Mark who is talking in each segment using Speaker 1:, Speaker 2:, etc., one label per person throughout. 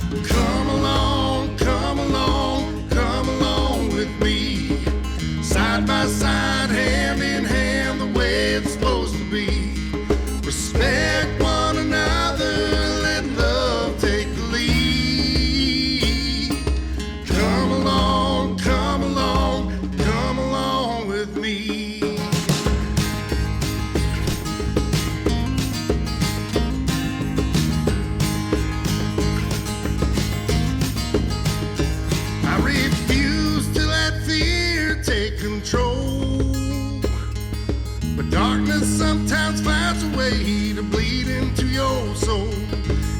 Speaker 1: Come along, come along, come along with me. Side by side, hand in hand, the way it's supposed to be. Respect one another, let love take the lead. Come along, come along, come along with me. I refuse to let fear take control, but darkness sometimes finds a way to bleed into your soul.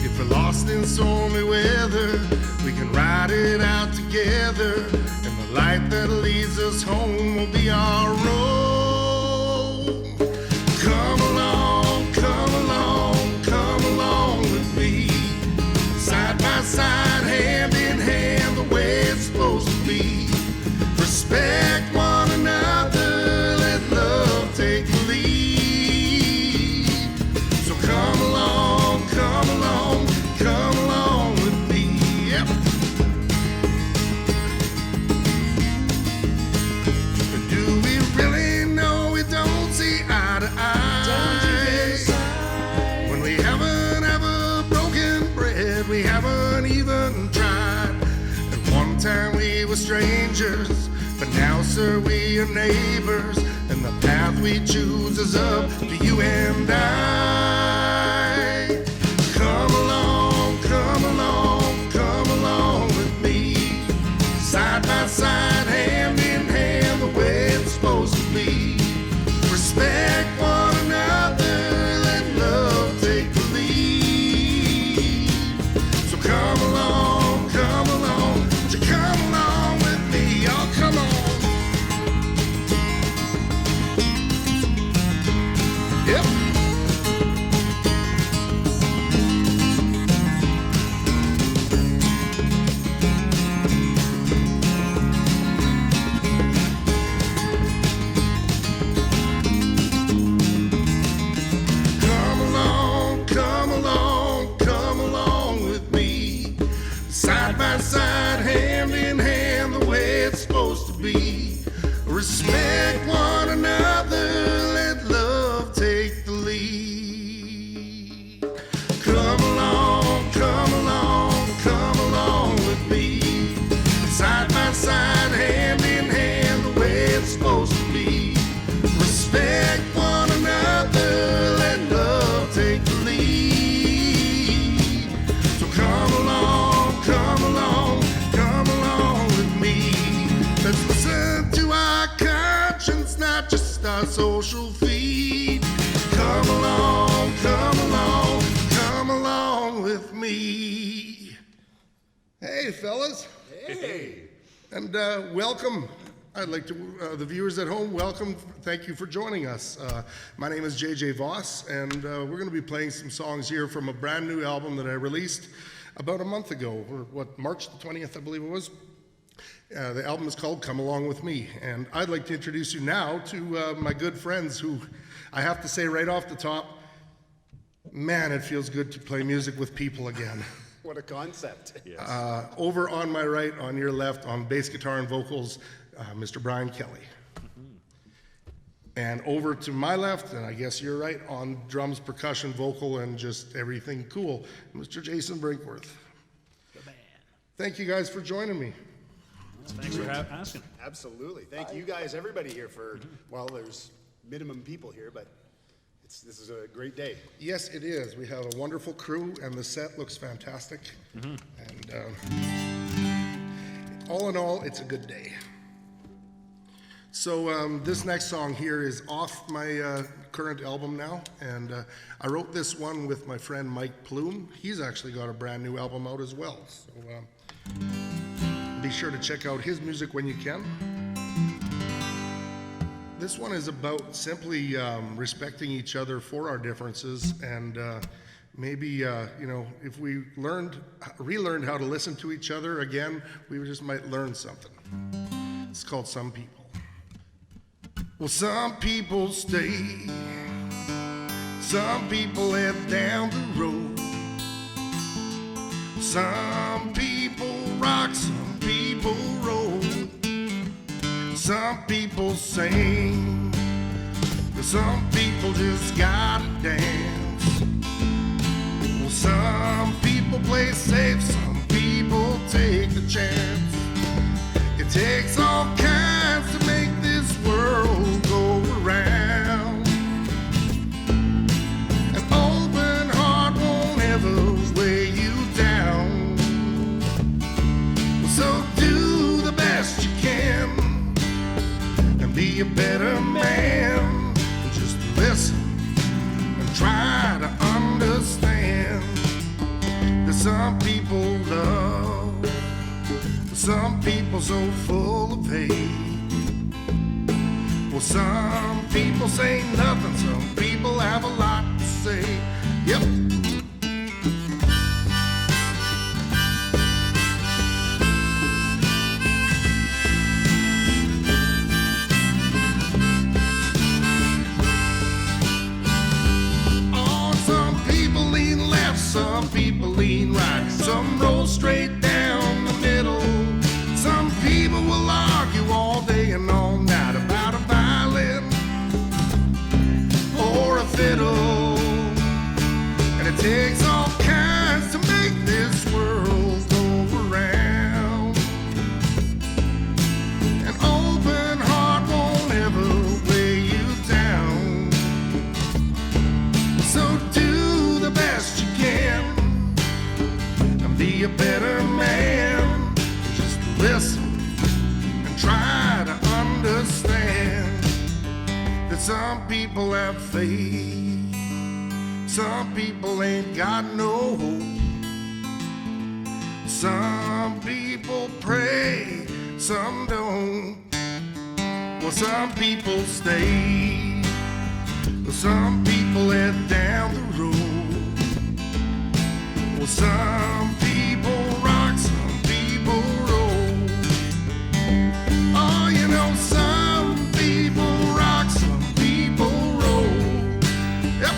Speaker 1: If we're lost in stormy weather, we can ride it out together, and the light that leads us home will be our road. Come along, come along, come along with me. Side by side, hand in hand, the way it's supposed to be. Respect one another, let love take the lead. So come along, come along, come along with me. Yep. But do we really know we don't see eye to eye? When we haven't ever broken bread, we haven't even tried. At one time we were strangers, but now, sir, we are neighbors, and the path we choose is up to you and I. Come along, come along, come along with me. Side by side, hand in hand, the way it's supposed to be. Respect one another, let love take the lead. So come along, come along, to come along with me. Oh, come on. Yep. Come along, come along, come along with me. Side by side, hand in hand, the way it's supposed to be. Respect one another, let love take the lead. Come along, come along, come along with me. Side by side, hand in hand, the way it's supposed to be. Respect one another, let love take the lead. So come along, come along, come along with me. Let's listen to our conscience, not just our social feed. Come along, come along, come along with me. Hey, fellas.
Speaker 2: Hey.
Speaker 1: And welcome. I'd like to, the viewers at home, welcome. Thank you for joining us. My name is JJ Voss, and we're going to be playing some songs here from a brand new album that I released about a month ago, or March the 20th, I believe it was. The album is called Come Along With Me, and I'd like to introduce you now to my good friends who, I have to say right off the top, man, it feels good to play music with people again.
Speaker 2: What a concept. Yes.
Speaker 1: Over on my right, on your left, on bass guitar and vocals, Mr. Brian Kelly. And over to my left, and I guess you're right, on drums, percussion, vocal, and just everything cool, Mr. Jason Brinkworth.
Speaker 3: The man.
Speaker 1: Thank you guys for joining me.
Speaker 3: Thanks for asking.
Speaker 2: Absolutely. Thank you guys, everybody here for, well, there's minimum people here, but this is a great day.
Speaker 1: Yes, it is. We have a wonderful crew, and the set looks fantastic. And all in all, it's a good day. So this next song here is off my current album now, and I wrote this one with my friend Mike Plume. He's actually got a brand new album out as well. So be sure to check out his music when you can. This one is about simply respecting each other for our differences, and maybe you know, if we relearned how to listen to each other again, we just might learn something. It's called Some People. Well, some people stay, some people head down the road, some some people rock, some people roll, some people sing, some people just gotta dance. Well, some people play safe, some people take the chance. It takes all kinds to make this world go around. An open heart won't ever weigh you down. So do the best you can and be a better man. Just listen and try to understand that some people love, some people so full of hate. Well, some people say nothing, some people have a lot to say. Yep. Oh, some people lean left, some people lean right, some roll straight down the middle. Some people will argue all day and all night about a violin or a fiddle. And it takes all kinds to make this world go around. An open heart won't ever weigh you down. So do the best you can and be a better man. Listen and try to understand that some people have faith, some people ain't got no hope. Some people pray, some don't. Well, some people stay, some people head down the road. Well, some people rock, some people roll. Oh, you know, some people rock, some people roll. Yep.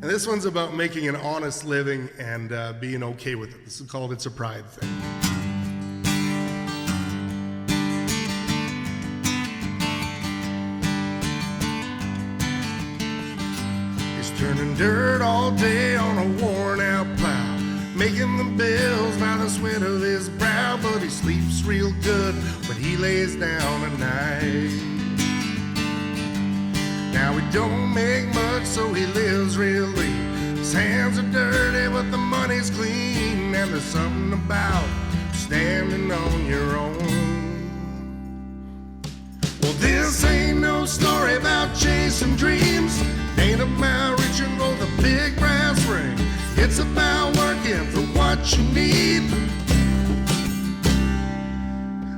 Speaker 1: This one's about making an honest living and being okay with it. This is called It's a Pride Thing. He's turning dirt all day on a worn out plow, making the bills by the sweat of his brow, but he sleeps real good when he lays down at night. Now he don't make much, so he lives real lean. His hands are dirty, but the money's clean. And there's something about standing on your own. Well, this ain't no story about chasing dreams. Ain't about reaching for the big brass ring. It's about working for what you need.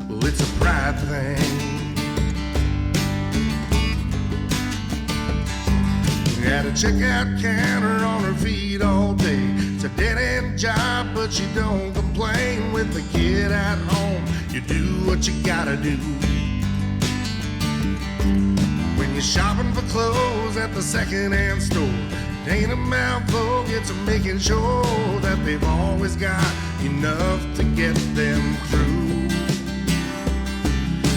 Speaker 1: Well, it's a pride thing. At a checkout counter on her feet all day. It's a dead-end job, but she don't complain. With the kid at home, you do what you gotta do. When you're shopping for clothes at the second-hand store, it ain't about vogue, it's making sure that they've always got enough to get them through.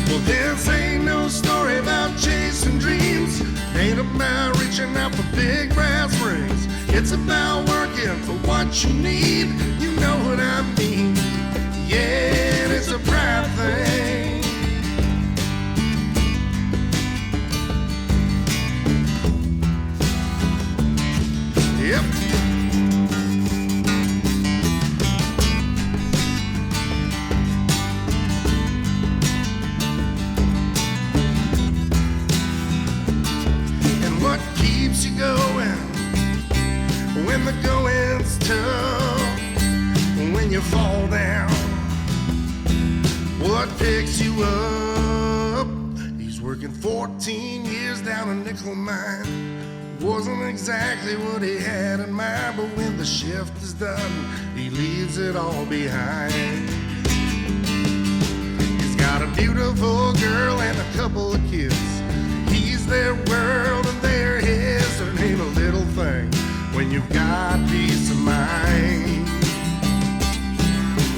Speaker 1: Well, this ain't no story about chasing dreams. Ain't about reaching out for big brass rings. It's about working for what you need. You know what I mean. Yeah, it's a pride thing. Yep. gets tough when you fall down. What picks you up? He's working 14 years down a nickel mine. Wasn't exactly what he had in mind, but when the shift is done, he leaves it all behind. He's got a beautiful girl and a couple of kids. He's their world and they're his. There ain't a little thing when you've got peace of mind.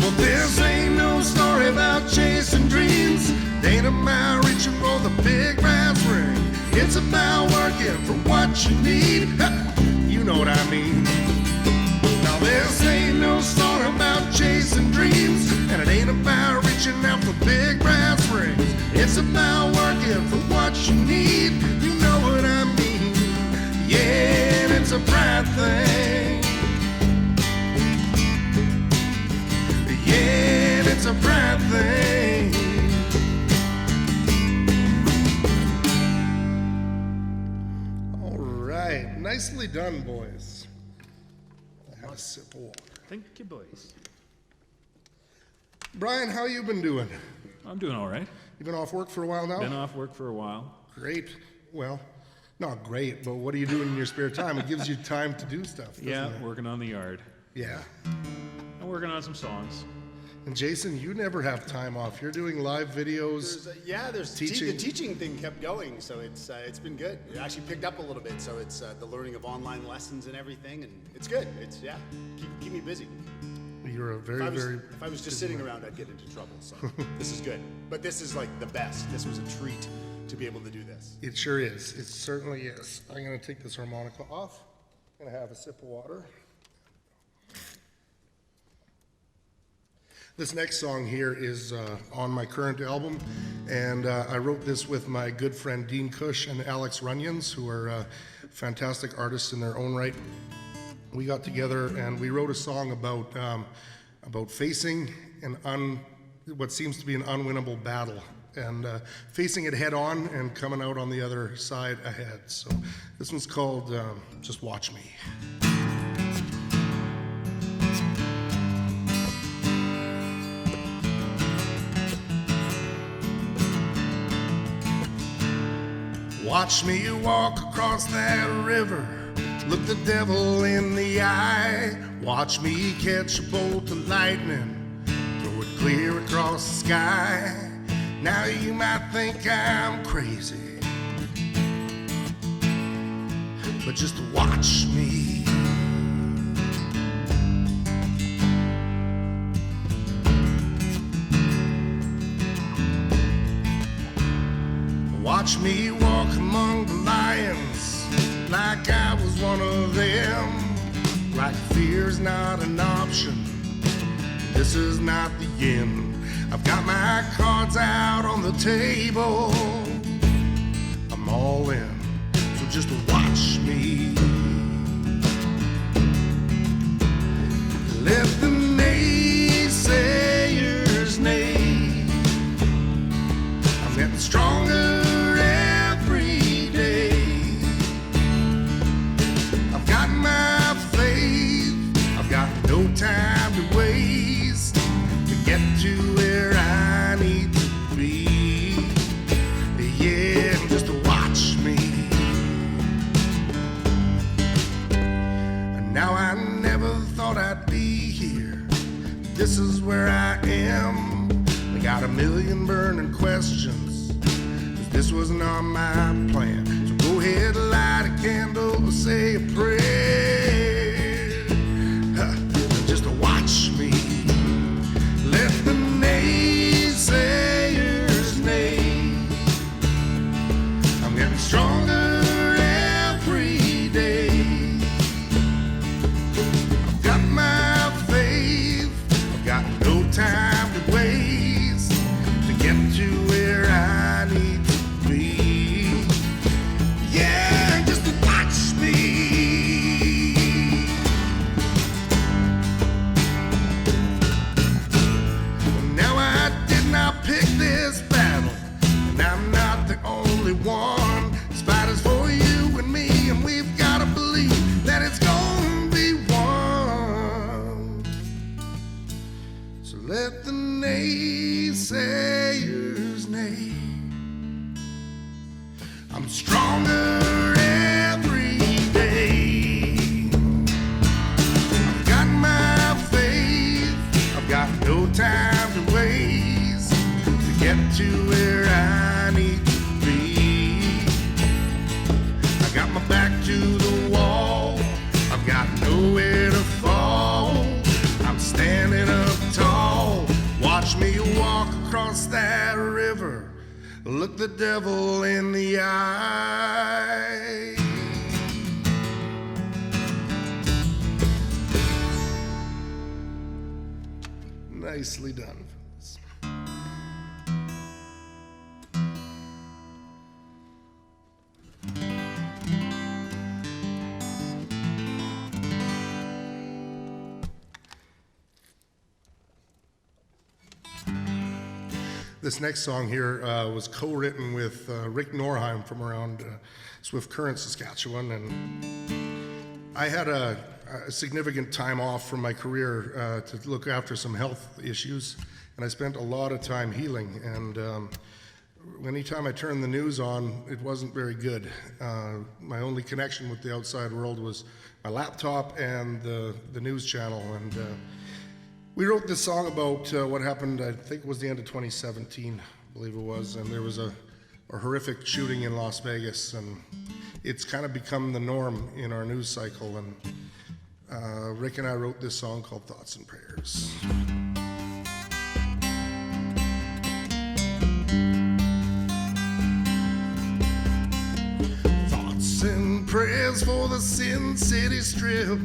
Speaker 1: Well, this ain't no story about chasing dreams. It ain't about reaching for the big brass ring. It's about working for what you need. You know what I mean. Now this ain't no story about chasing dreams, and it ain't about reaching out for big brass rings. It's about working for what you need. You know what I mean. Yeah, and it's a pride thing. Yeah, and it's a pride thing. Nicely done, boys. Have a sip of water.
Speaker 3: Thank you, boys.
Speaker 1: Brian, how you been doing?
Speaker 3: I'm doing all right.
Speaker 1: You been off work for a while now?
Speaker 3: Been off work for a while.
Speaker 1: Great. Well, not great, but what are you doing in your spare time? It gives you time to do stuff, doesn't
Speaker 3: Yeah,
Speaker 1: it?
Speaker 3: working on the yard.
Speaker 1: Yeah.
Speaker 3: I'm working on some songs.
Speaker 1: And Jason, you never have time off. You're doing live videos.
Speaker 2: There's
Speaker 1: Teaching.
Speaker 2: the teaching thing kept going, so it's been good. It actually picked up a little bit, so it's the learning of online lessons and everything, and it's good. It's keep me busy.
Speaker 1: You're a very,
Speaker 2: If I was just sitting around, I'd get into trouble. So this is good, but this is like the best. This was a treat to be able to do this.
Speaker 1: It sure is. It certainly is. I'm going to take this harmonica off. I'm going to have a sip of water. This next song here is on my current album, and I wrote this with my good friend Dean Cush and Alex Runyons, who are fantastic artists in their own right. We got together and we wrote a song about facing what seems to be an unwinnable battle, and facing it head on and coming out on the other side ahead. So this one's called Just Watch Me. Watch me walk across that river, look the devil in the eye. Watch me catch a bolt of lightning, throw it clear across the sky. Now you might think I'm crazy, but just watch me. Watch me walk among the lions like I was one of them. Like fear's not an option, this is not the end. I've got my cards out on the table, I'm all in, so just watch me. Let the naysayers neigh, I'm getting stronger every day. I've got my faith, I've got no time to waste to get to where I need to be. Yeah, just watch me. And now I never thought I'd be here. This is where I am. I got a million burning questions, 'cause this was not my plan. So go ahead, light a candle, say a prayer. Just watch me. Let the naysayers neigh. I'm getting stronger every day. I've got my faith, I've got no time to waste to get to where I need to be. Yeah, just watch me. So let the naysayers neigh. I'm stronger every day. I've got my faith, I've got no time to waste to get to where I need to be. I got my back to the wall, I've got nowhere to fall. I'm standing up tall, watch me walk across that river. Look the devil in the eye. Nicely done, fellas. This next song here was co-written with Rick Norheim from around Swift Current, Saskatchewan, and I had a significant time off from my career to look after some health issues, and I spent a lot of time healing, and anytime I turned the news on, it wasn't very good. My only connection with the outside world was my laptop and the news channel, and we wrote this song about what happened, I think it was the end of 2017, I believe it was, and there was a horrific shooting in Las Vegas, and it's kind of become the norm in our news cycle, and Rick and I wrote this song called Thoughts and Prayers. Thoughts and prayers for the Sin City Strip.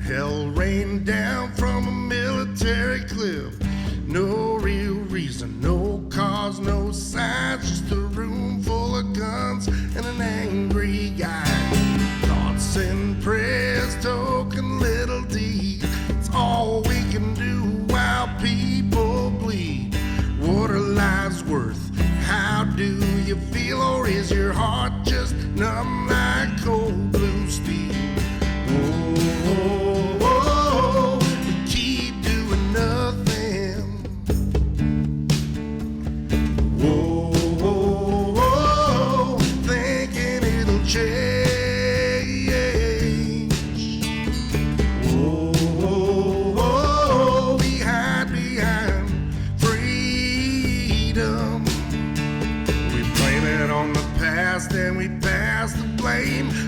Speaker 1: Hell rained down from a military cliff. No real reason, no cause, no signs, just a room full of guns and an angry guy. Thoughts and prayers, token little deed. It's all we can do while people bleed. What are lives worth? How do you feel? Or is your heart just numb like cold blue steel? Whoa.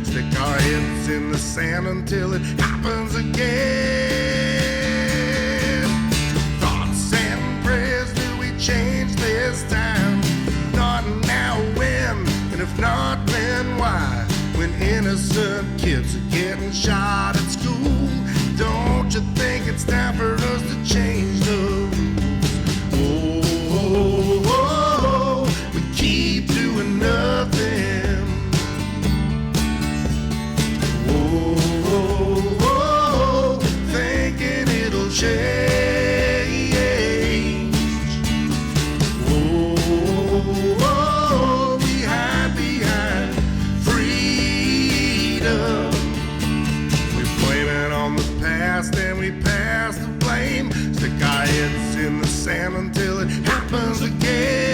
Speaker 1: Stick our heads in the sand until it happens again. Thoughts and prayers, do we change this time? Not now, when? And if not, then why? When innocent kids are getting shot at school, don't you think it's time for us to change the rules? Oh, we keep doing nothing. Thinking it'll change. We hide behind freedom. We blame it on the past and we pass the blame. Stick our heads in the sand until it happens again.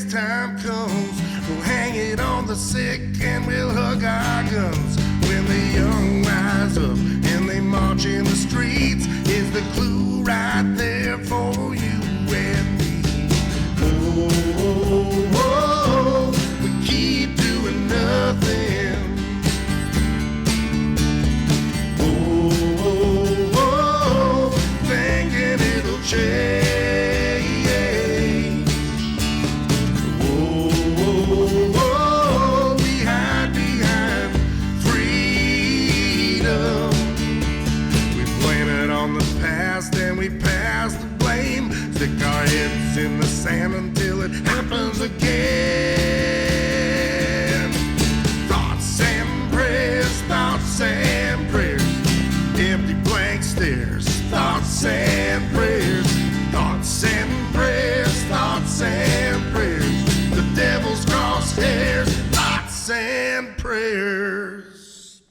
Speaker 1: Time comes, we'll hang it on the sick and we'll hug our guns. When the young rise up and they march in the streets, is the clue right there for you and me. Oh, we keep doing nothing. Oh, thinking it'll change. We hide behind stick our heads in the sand until it happens again. Thoughts and prayers, thoughts and prayers, empty blank stares, thoughts and prayers, thoughts and prayers, thoughts and prayers, the devil's crosshairs, thoughts and prayers.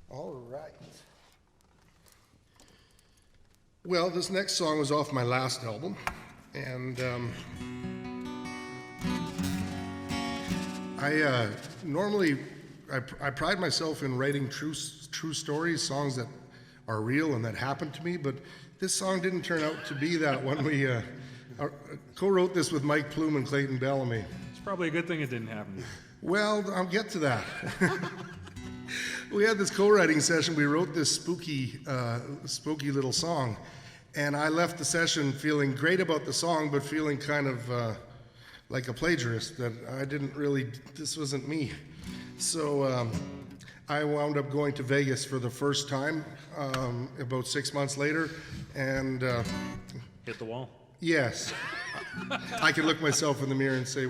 Speaker 1: All right. Well, this next song was off my last album, and I pride myself in writing true stories, songs that are real and that happened to me, but this song didn't turn out to be that one. We co-wrote this with Mike Plume and Clayton Bellamy.
Speaker 3: It's probably a good thing it didn't happen to you.
Speaker 1: Well, I'll get to that. We had this co-writing session. We wrote this spooky little song, and I left the session feeling great about the song, but feeling kind of like a plagiarist, that I didn't really, this wasn't me. So I wound up going to Vegas for the first time about 6 months later, and
Speaker 3: Hit the wall?
Speaker 1: yes. I can look myself in the mirror and say,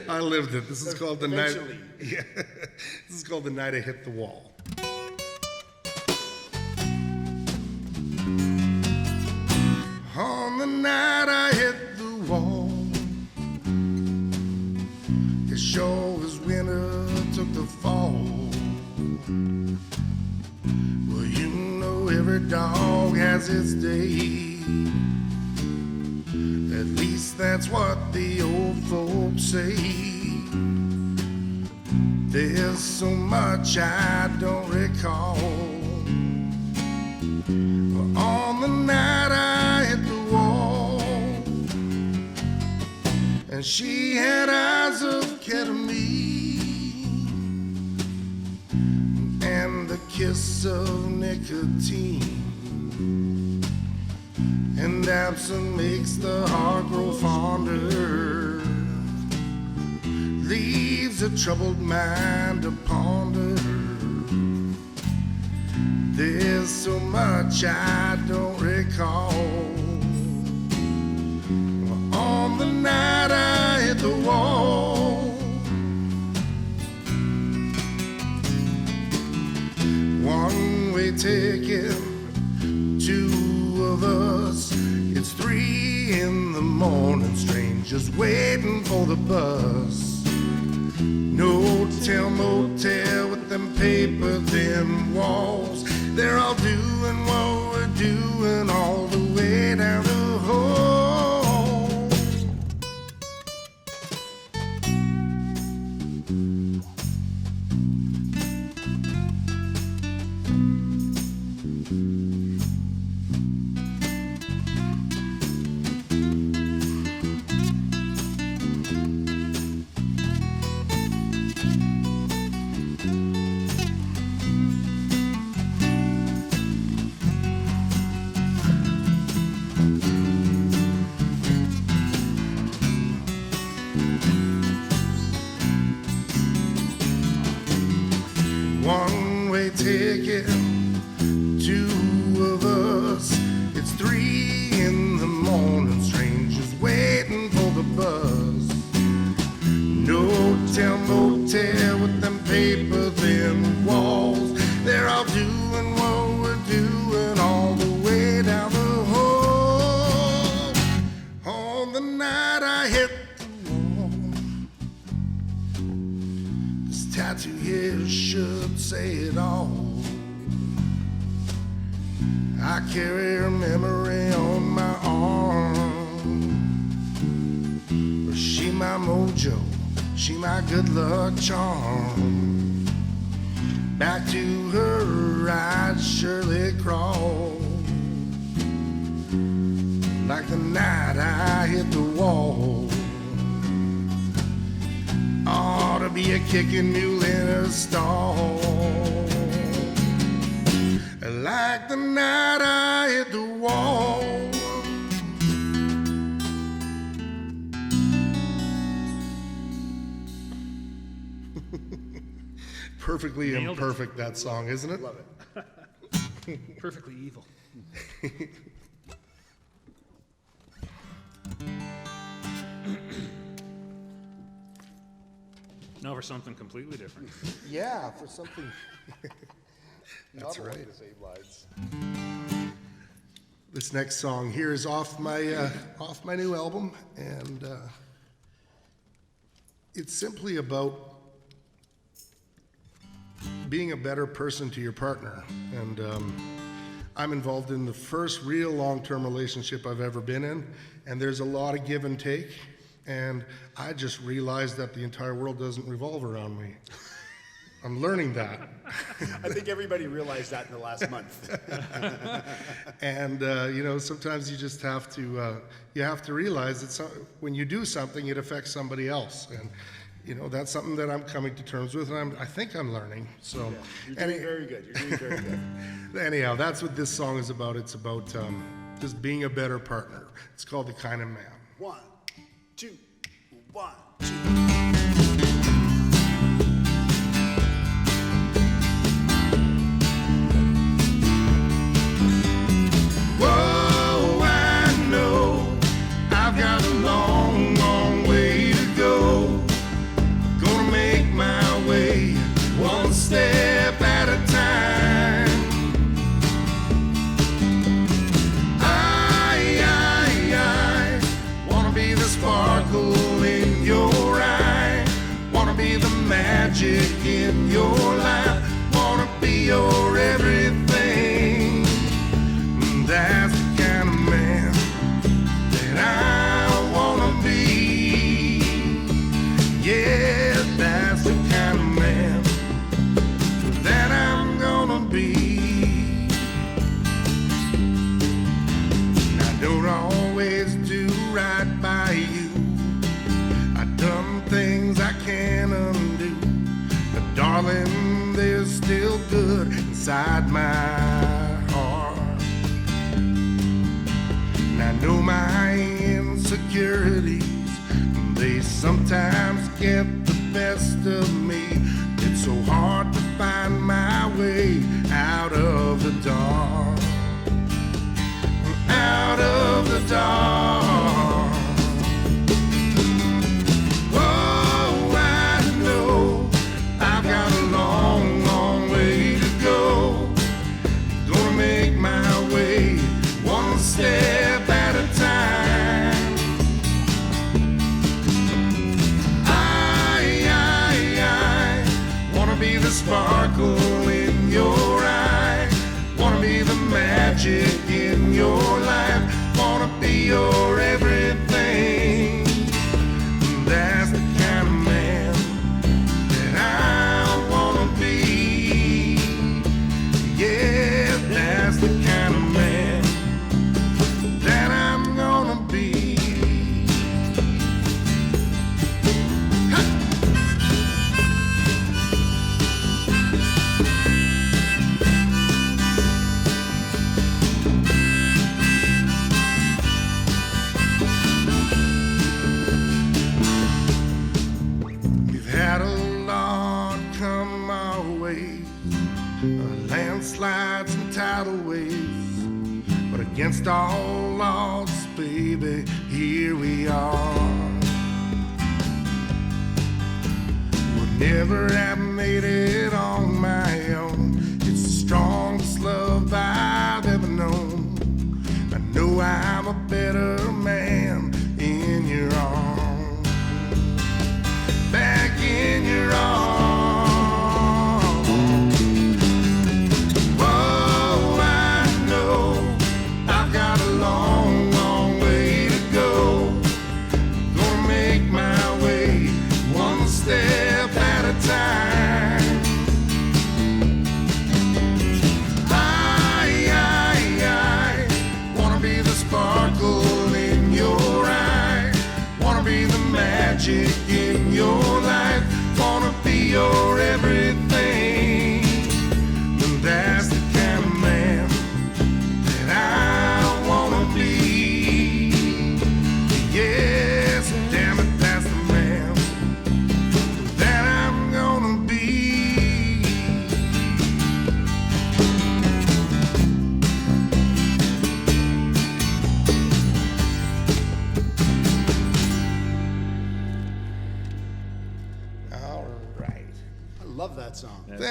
Speaker 1: I lived it. This is called the night. Yeah, this is called the night I hit the wall. On the night I hit the wall, it sure was winter took the fall. Well, you know every dog has its day. At least that's what the old folks say. There's so much I don't recall. Well, on the night I hit the wall, and she had eyes of ketamine and the kiss of nicotine. And absence makes the heart grow fonder, leaves a troubled mind to ponder. There's so much I don't recall. On the night I hit the wall, one-way ticket, two of us. It's 3 in the morning, strangers waiting for the bus. No motel with them paper thin walls. They're all doing what we're doing all the way down the hall. One-way ticket, 2 of us. It's 3 in the morning, strangers waiting for the bus. No motel with them paper thin walls. They're all doing what we're doing all the way down the hall. On the night I hit the wall, this tattoo here should say it all. I carry her memory on my arm. She my mojo, she my good luck charm. Back to her I'd surely crawl, like the night I hit the wall. Ought to be a kicking mule in a stall, like the night I hit the wall. perfectly
Speaker 3: Nailed it.
Speaker 1: imperfect, that song, isn't it?
Speaker 2: Love it.
Speaker 3: Perfectly evil. Now for something completely different.
Speaker 1: Yeah, for something.
Speaker 2: That's
Speaker 1: right.
Speaker 2: The same lines.
Speaker 1: This next song here is off my new album, and it's simply about being a better person to your partner. And I'm involved in the first real long-term relationship I've ever been in, and there's a lot of give and take, and I just realized that the entire world doesn't revolve around me. I'm learning that.
Speaker 2: I think everybody realized that in the last month.
Speaker 1: And you know, sometimes you just have to realize that when you do something, it affects somebody else, and you know, that's something that I'm coming to terms with, and I think I'm learning. So,
Speaker 2: You're doing very good. You're doing very good.
Speaker 1: anyhow, that's what this song is about. It's about just being a better partner. It's called The Kind of Man.
Speaker 2: 1, 2, 1, 2.
Speaker 1: Whoa, I know I've got a long, long way to go. Gonna make my way one step at a time. I wanna be the sparkle in your eye. Wanna be the magic in your life. Wanna be your everything. That's the kind of man that I wanna be. Yeah, that's the kind of man that I'm gonna be. And I don't always do right by you. I've done things I can't undo. But darling, there's still good inside my heart. I know my insecurities, they sometimes get the best of me. It's so hard to find my way out of the dark. Out of the dark. Oh, I know I've got a long, long way to go. Gonna make my way one step at a time. I wanna be the sparkle in your eye. Wanna be the magic in your life. Wanna be your everything. That's the kind of man that I wanna be. Yeah, that's the kind of man that I'm gonna be. We've had a lot come our way, landslides and tidal waves, but against all odds, baby, here we are. Would never have made it on my own. It's the strongest love I've ever known. I know I'm a better man in your arms. Back in your arms. Whoa, I know I've got a long, long way to go. Gonna make my way one step at a time.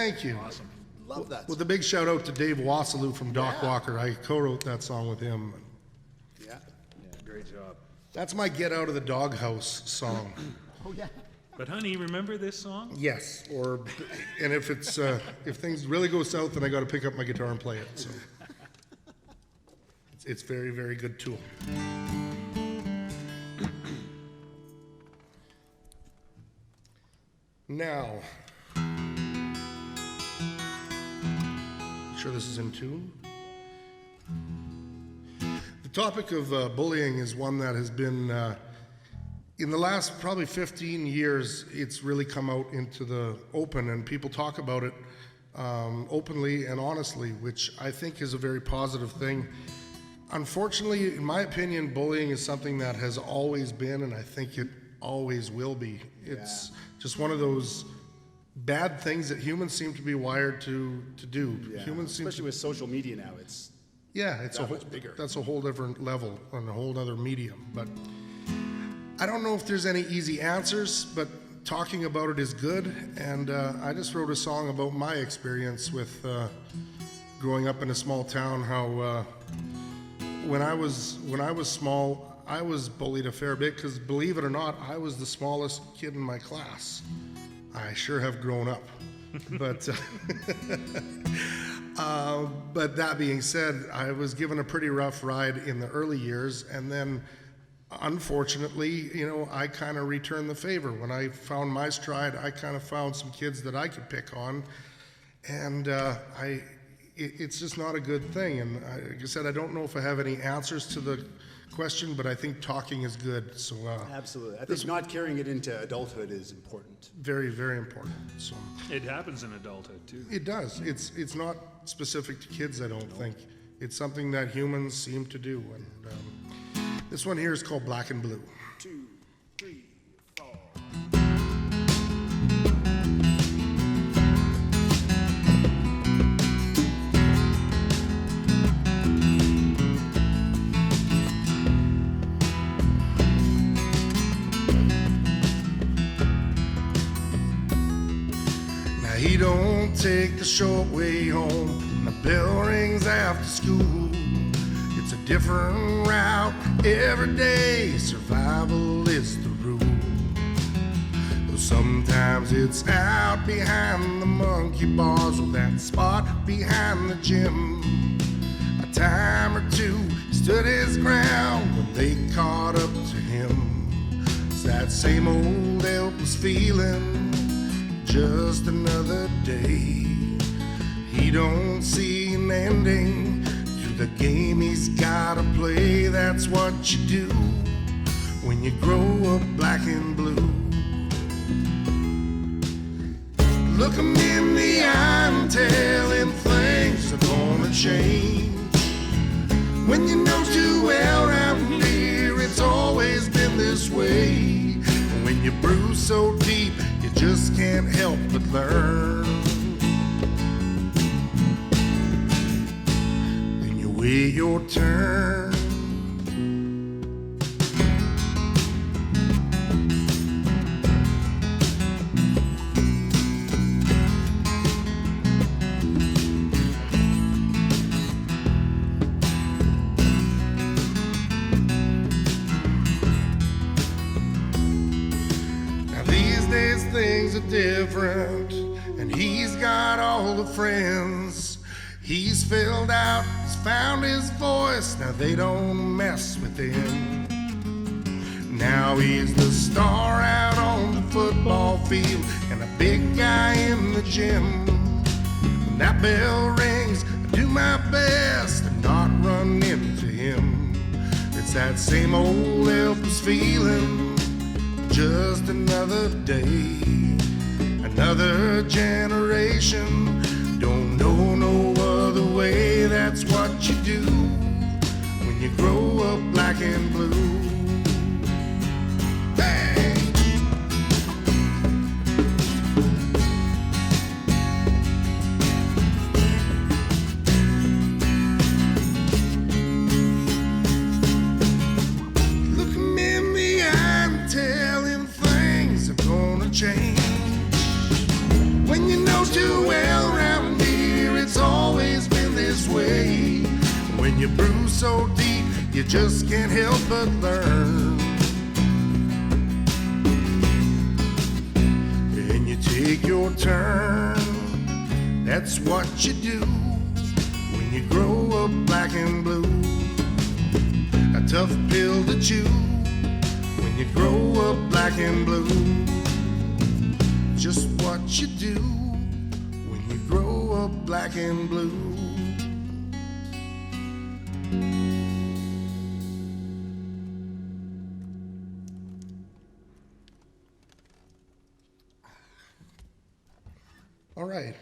Speaker 1: Thank you.
Speaker 3: Awesome.
Speaker 2: Love that.
Speaker 1: With a big shout out to Dave Wassaloo from Doc
Speaker 2: Yeah.
Speaker 1: Walker. I co-wrote that song with him.
Speaker 2: Yeah.
Speaker 3: Great job.
Speaker 1: That's my Get Out of the Doghouse song.
Speaker 2: Oh, yeah.
Speaker 3: But honey, remember this song?
Speaker 1: Yes, and if it's if things really go south, then I got to pick up my guitar and play it. So it's very, very good tool. Now, sure this is in tune. The topic of bullying is one that has been, in the last probably 15 years, it's really come out into the open, and people talk about it openly and honestly, which I think is a very positive thing. Unfortunately, in my opinion, bullying is something that has always been, and I think it always will be. It's just one of those bad things that humans seem to be wired to do.
Speaker 2: Yeah.
Speaker 1: Humans seem
Speaker 2: Especially with social media now, it's
Speaker 1: it's
Speaker 2: that much bigger.
Speaker 1: That's a whole different level and a whole other medium. But I don't know if there's any easy answers, but talking about it is good. And I just wrote a song about my experience with growing up in a small town. How when I was small, I was bullied a fair bit because, believe it or not, I was the smallest kid in my class. I sure have grown up. But but that being said, I was given a pretty rough ride in the early years, and then unfortunately, I kind of returned the favor. When I found my stride, I kind of found some kids that I could pick on, and it's just not a good thing. And like I said, I don't know if I have any answers to the question, but I think talking is good. So
Speaker 2: absolutely. I think not carrying it into adulthood is important.
Speaker 1: very, very important. So
Speaker 3: It happens in adulthood too.
Speaker 1: it does. It's not specific to kids, I don't think. It's something that humans seem to do. And this one here is called Black and Blue.
Speaker 2: 2, 3, 4.
Speaker 1: He don't take the short way home. The bell rings after school. It's a different route every day. Survival is the rule. Though sometimes it's out behind the monkey bars or that spot behind the gym. A time or two he stood his ground when they caught up to him. It's that same old helpless feeling. Just another day. He don't see an ending to the game he's gotta play. That's what you do when you grow up black and blue. Look 'em in the eye and tell him things are gonna change. When you know too well around here, it's always been this way. And when you bruise so deep, you just can't help but learn. Then you wait your turn. Things are different, and he's got all the friends. He's filled out, he's found his voice, now they don't mess with him. Now he's the star out on the football field and a big guy in the gym. When that bell rings, I do my best to not run into him. It's that same old helpless feeling. Just another day, another generation. Don't know no other way. That's what you do when you grow up black and blue. Hey! Look 'em in the eye and tell change. When you know too well you bruise so deep, you just can't help but learn. And you take your turn, that's what you do when you grow up black and blue. A tough pill to chew when you grow up black and blue. Just what you do when you grow up black and blue. All right.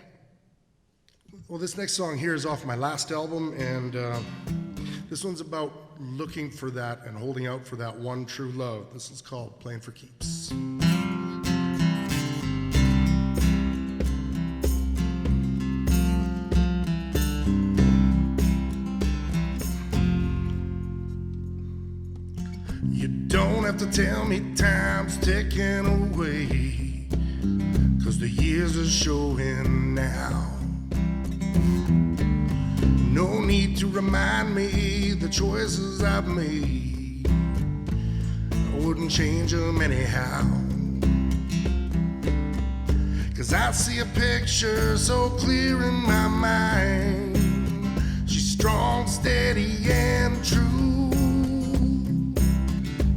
Speaker 1: Well, this next song here is off my last album, and this one's about looking for that and holding out for that one true love. This is called Playing for Keeps. You don't have to tell me time's ticking away, 'cause the years are showing now. No need to remind me the choices I've made, I wouldn't change them anyhow. 'Cause I see a picture so clear in my mind. She's strong, steady, and true,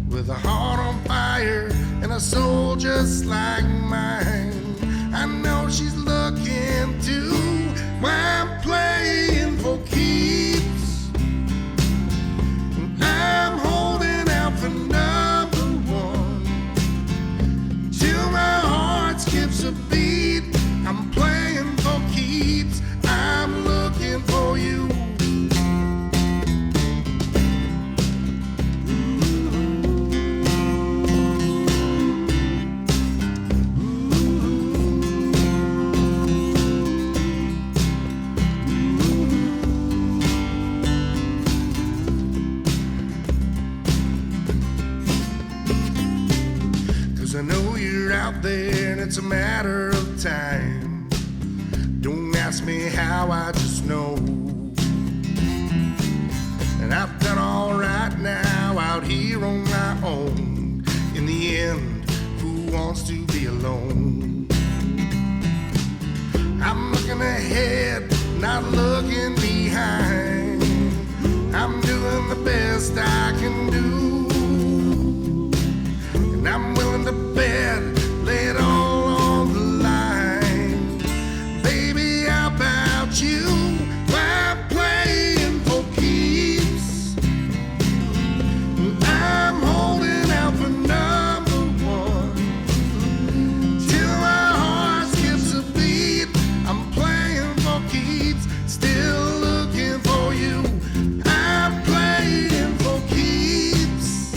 Speaker 1: with a heart on fire and a soul just like mine. I know she's looking too. I'm playing for keeps. I'm holding out for number one till my heart skips a beat. I'm playing for keeps. I'm looking for you. I know you're out there and it's a matter of time. Don't ask me how, I just know. And I've done all right now out here on my own. In the end, who wants to be alone? I'm looking ahead, not looking behind. I'm doing the best I can do. And I'm willing to bet, lay it all on the line. Baby, how about you? I'm playing for keeps. I'm holding out for number one till my heart skips a beat. I'm playing for keeps, still looking for you. I'm playing for keeps.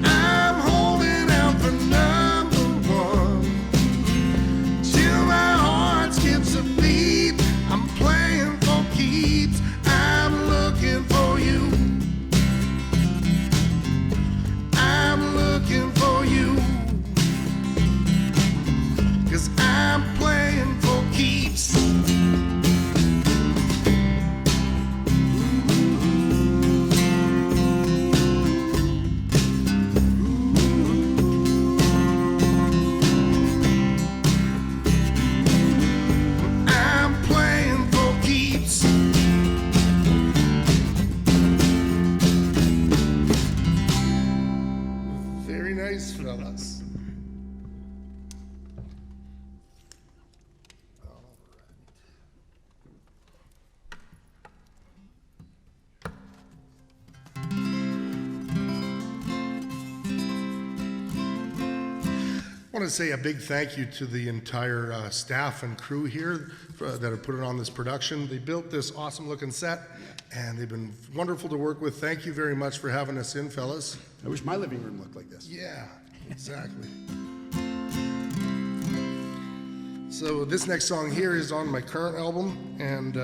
Speaker 1: I'm holding out for number one till my heart skips a beat. I'm playing for keeps. I'm looking for you. I'm looking for you. 'Cause I'm playing for keeps. I'm playing for keeps. Very nice, fellas. I want to say a big thank you to the entire staff and crew here that have put it on this production. They built this awesome looking set, and they've been wonderful to work with. Thank you very much for having us in, fellas.
Speaker 2: I wish my living room looked like this.
Speaker 1: Yeah, exactly. So this next song here is on my current album, and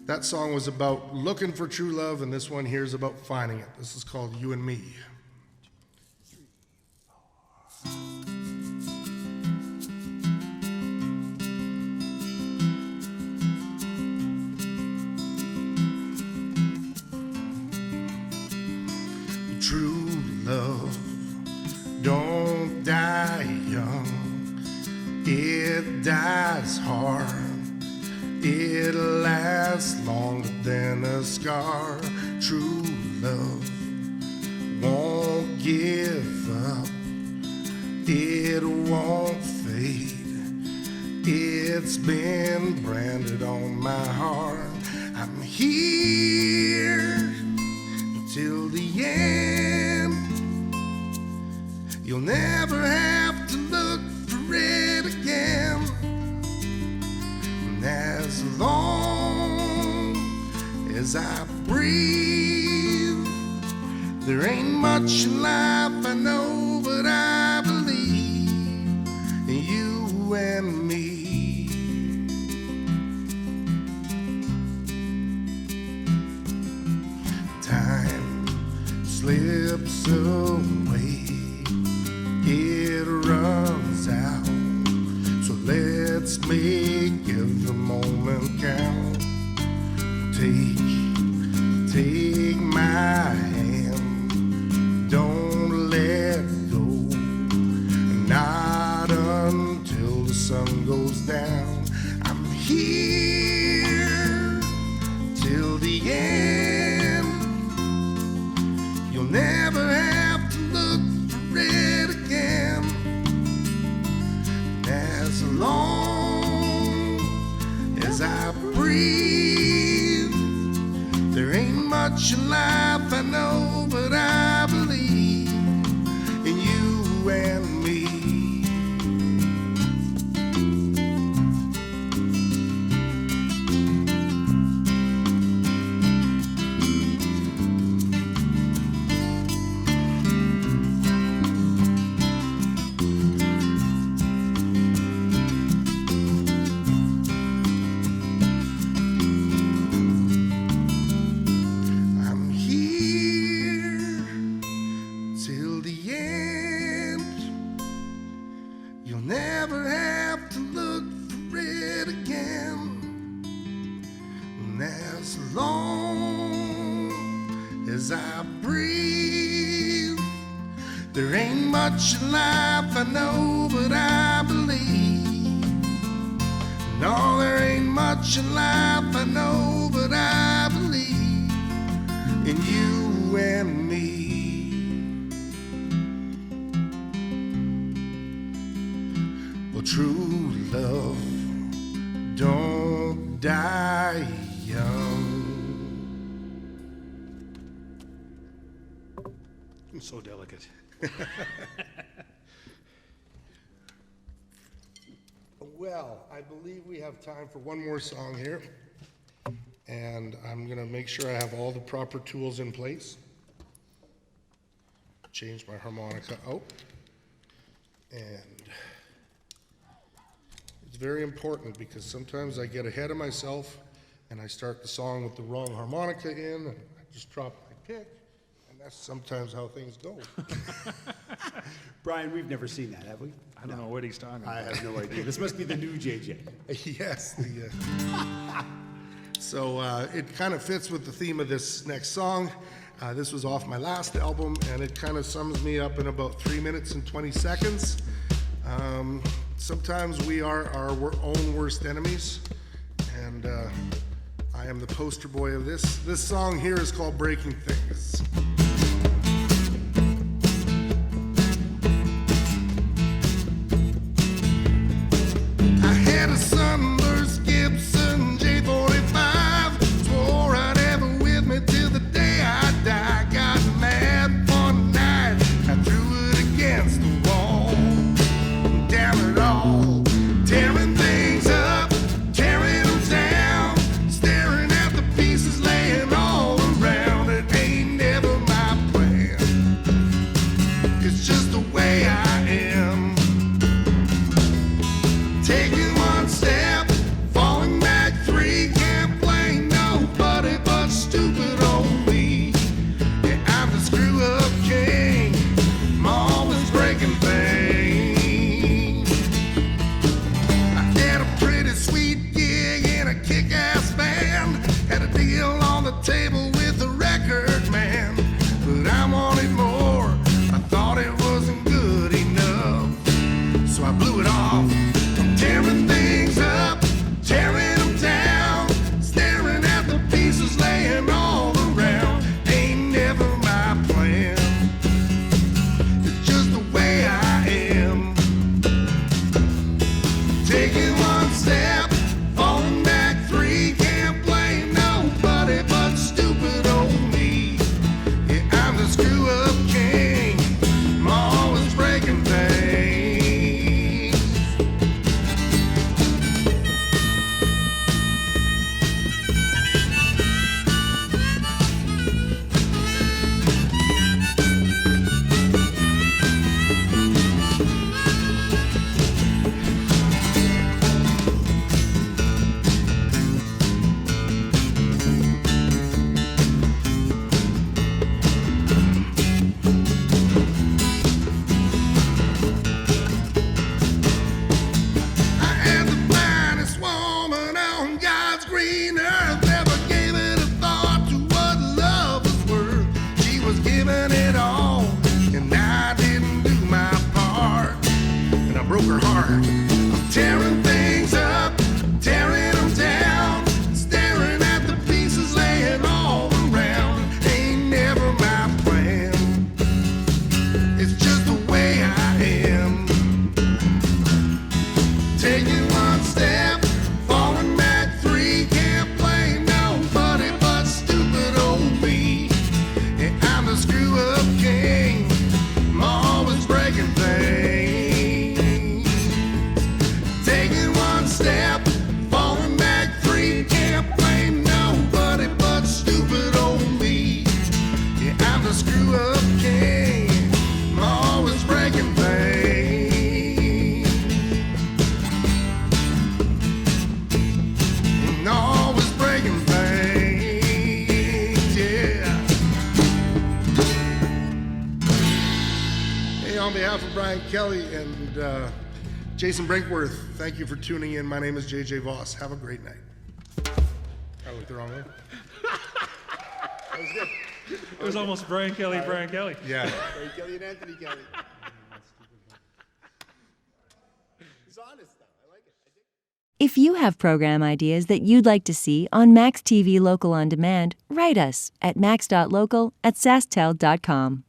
Speaker 1: that song was about looking for true love, and this one here is about finding it. This is called You and Me. It'll last longer than a scar. True love won't give up. It won't fade. It's been branded on my heart. I'm here till the end. You'll never have to look for it again. And as long as I breathe, there ain't much in life I know, but I believe in you and me. Time slips away, it runs out, so let's make every moment count. Take my hand, don't let go, not until the sun goes down. I'm here till the end. You'll never have to look for it again. And as long as I breathe, there ain't much in life I know, but I believe in you and me. There ain't much in life I know, but I believe. No, there ain't much in life I know, but I believe in you and me. Well, true love don't die young.
Speaker 3: So delicate.
Speaker 1: Well, I believe we have time for one more song here. And I'm going to make sure I have all the proper tools in place. Change my harmonica out. And it's very important because sometimes I get ahead of myself and I start the song with the wrong harmonica in and I just drop my pick. That's sometimes how things go.
Speaker 2: Brian, we've never seen that, have we?
Speaker 3: I don't know what he's talking about.
Speaker 2: I have no idea. This must be the new JJ.
Speaker 1: Yes. So it kind of fits with the theme of this next song. This was off my last album, and it kind of sums me up in about 3 minutes and 20 seconds. Sometimes we are our own worst enemies, and I am the poster boy of this. This song here is called Breaking Things. I had a sunburst Gibson J45. Swore I'd have it with me till the day I die. Got mad one night, I threw it against the wall. Damn it all, tearing things up, tearing them down, staring at the pieces laying all around. It ain't never my behalf of Brian Kelly and Jason Brinkworth, thank you for tuning in. My name is JJ Voss. Have a great night. I looked the wrong way.
Speaker 2: That was good.
Speaker 3: It was almost Brian Kelly, Brian Kelly.
Speaker 1: Yeah.
Speaker 2: Brian Kelly and Anthony Kelly. He's honest, though. I like it.
Speaker 4: If you have program ideas that you'd like to see on maxTV Local On Demand, write us at max.local@sasktel.com.